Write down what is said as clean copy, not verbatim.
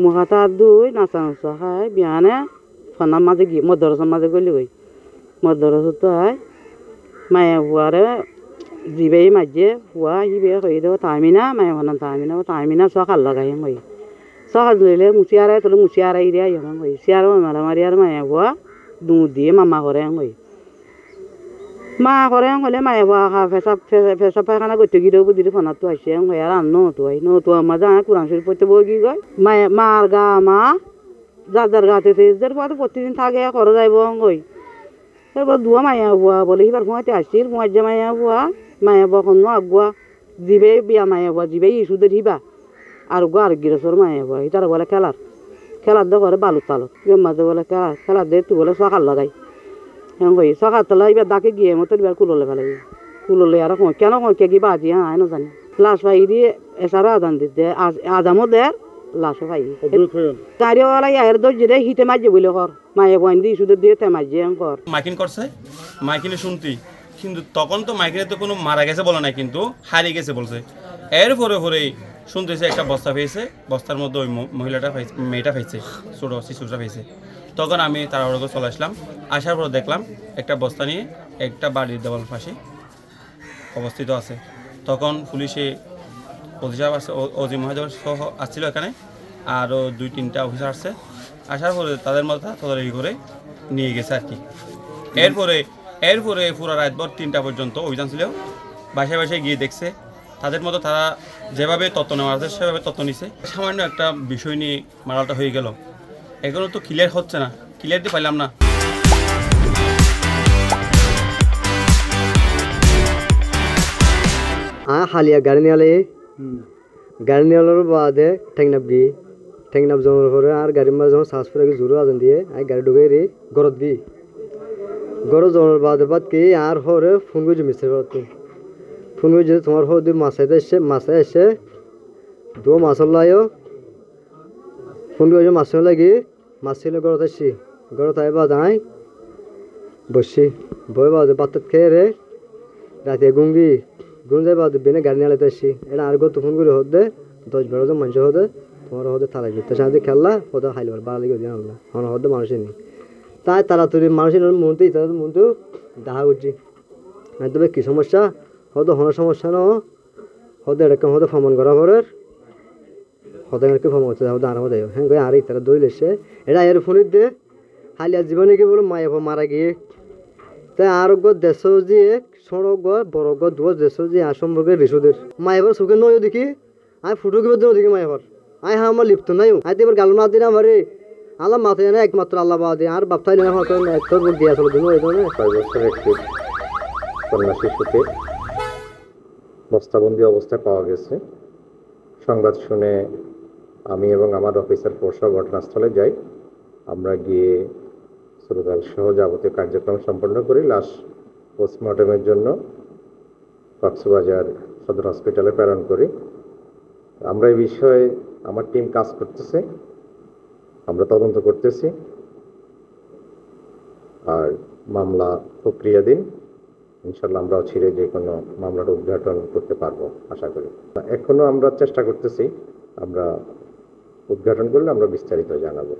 মুখাতা দুই নাচা নাচা খাই বিয়ানে ফানার মাঝে গিয়ে মদরসার মাঝে গলি গই মদরসা তো হয় মায়া হুয়ারে জিবে মাঝে হুয়া হিবে কই দেবো তামিনা মায়া ফানান তামিনা সকাল লাগাই কই সকাল লইলে মুচিয়ারে তোলে মুচিয়ারে ইরিয়া ইহন কই সিয়ার মারামারি আর মায়া হুয়া দুধ দিয়ে মামা করে কই মা করে হলে মায়ে বা ফেসা পায়খানা করতে গিয়েও বুঝি ফোনার তো আসে হয় আর নতুন আমার যা কোরআন শরীফ পড়তে বই কি কয় মায়ে মার গা মা যার গাতে তেজদের পথে প্রতিদিন থাকে করে যাইব কই এরপর দুয়া মায়া বুয়া বলে এবার ফোঁয়াতে আসছিল ফোঁয়ার যে মায়া বুয়া মায়া বখন আগুয়া জিবে বিয়া মায়া বুয়া জিবে ইস্যুদের হিবা আর গো আর গিরসর মায়া বুয়া তারা বলে খেলার দে করে বালুর তালত মাঝে বলে খেলার দে তুই বলে সকাল লাগাই হ্যাঁ কই সকাল তলা এবার ডাকে গিয়ে মতো এবার কুলোলে ফেলাই কুলোলে আর কেন কে কি বাজি হ্যাঁ না জানি লাশ পাই দিয়ে এছাড়া আদান দিতে আদামও দেয় লাশও পাই গাড়িওয়ালা এর দর্জি রে হিতে মাঝে বলে কর মায়ে বইন দিয়ে শুধু দিয়ে তে মাঝে কর মাইকিং করছে মাইকিনে শুনতি কিন্তু তখন তো মাইকিনে তো কোনো মারা গেছে বলে না কিন্তু হারিয়ে গেছে বলছে এর পরে শুনতেছে একটা বস্তা পেয়েছে বস্তার মধ্যে ওই মেয়েটা পাইছে ছোটো শিশুটা পাইছে তখন আমি তাড়াহুড়ো করে চলে আসলাম আসার পর দেখলাম একটা বস্তা নিয়ে একটা বাড়ির দেওয়াল পাশে অবস্থিত আছে তখন পুলিশে অফিসার আছে অজি মহাজন সহ আসছিল এখানে আরও 2-3টা অফিসার আসছে আসার পরে তাদের মধ্যে তদারকি করে নিয়ে গেছে আর কি এরপরে পুরো রাতভর 3টা পর্যন্ত অভিযান ছিল বাসায় গিয়ে দেখছে তাদের মতো তারা যেভাবে তত্ত্ব নেওয়া আছে সেভাবে তত্ত্ব নিছে সামান্য একটা বিষয় নিয়ে মারালটা হয়ে গেল এগুলো তো ক্লিয়ার হচ্ছে না ক্লিয়ার দিতে পারলাম না হালিয়া গাড়ি নিয়ালের বাদে ঠেংনাব জমার পরে আর গাড়ির মাঝে যখন শ্বাস পরে জোরো আজান দিয়ে গাড়ি ঢুকে রে গরত দি গরত জমার বাদ কি আর হরে ফোন করে মিস্ত্রি ফোন করে যদি তোমার হর মাছে এসে দু মাছর লাইও ফোন করে মাছ লাগি মাছ ছিল গরত আসছি গরত আই বাদ আই বসছি বই বাদে বাত্তাত খেয়ে রে রাতে গুন যাই বাদ বেনে গাড়ি নিয়ে আসছি এটা আর গত ফোন করে হতে 10-12 জন মানুষ হতে তোমার হতে থালাই দিতে সাথে খেললা হতে খাইল বাড়া লেগে দিয়ে আনলা আমার হতে মানুষের নেই তাই তাড়াতাড়ি মানুষের মনতে দেখা করছি না তবে কী সমস্যা হয়তো হওয়ার সমস্যা না হতে এরকম হতে ভ্রমণ করা পরে হতে এরকম ভ্রমণ করতে হতে আরাম দেয় হ্যাঁ আর তারা দৌড়ে এসে এটা এর ফোনের দিয়ে হালিয়া জীবনে কি বলো মায়ে মারা গিয়ে তাই আরোগ্য দেশ দিয়ে সড়ক বড় দুয়ার দেশ দিয়ে সম্পর্কে রেসুদের মায়েবার চোখে নয় দেখি আমি ফুটো কিবার দেবো দেখি মায়েবার হ্যাঁ আমার লিপ্ত নাই আইতে এবার গাল মার দিন আমার আল্লাহ মাথায় না একমাত্র আল্লাহ বাদে আর বাপটাই না দিয়ে আসলো দিন এই ধরনের 6 বছরের একটি কন্যা শিশুকে বস্তাবন্দি অবস্থায় পাওয়া গেছে সংবাদ শুনে আমি এবং আমার অফিসার ফোর্স ঘটনাস্থলে যাই আমরা গিয়ে শ্রোতাল সহ যাবতীয় কার্যক্রম সম্পন্ন করি লাশ পোস্টমর্টমের জন্য কক্সবাজার সদর হসপিটালে প্রেরণ করি আমরা এই বিষয়ে আমার টিম কাজ করতেছে আমরা তদন্ত করতেছি আর মামলা প্রক্রিয়াধীন ইনশাল্লাহ আমরাও ছিঁড়ে যে কোনো মামলাটা উদ্ঘাটন করতে পারবো আশা করি এখনো আমরা চেষ্টা করতেছি আমরা উদ্ঘাটন করলে আমরা বিস্তারিত জানাবো।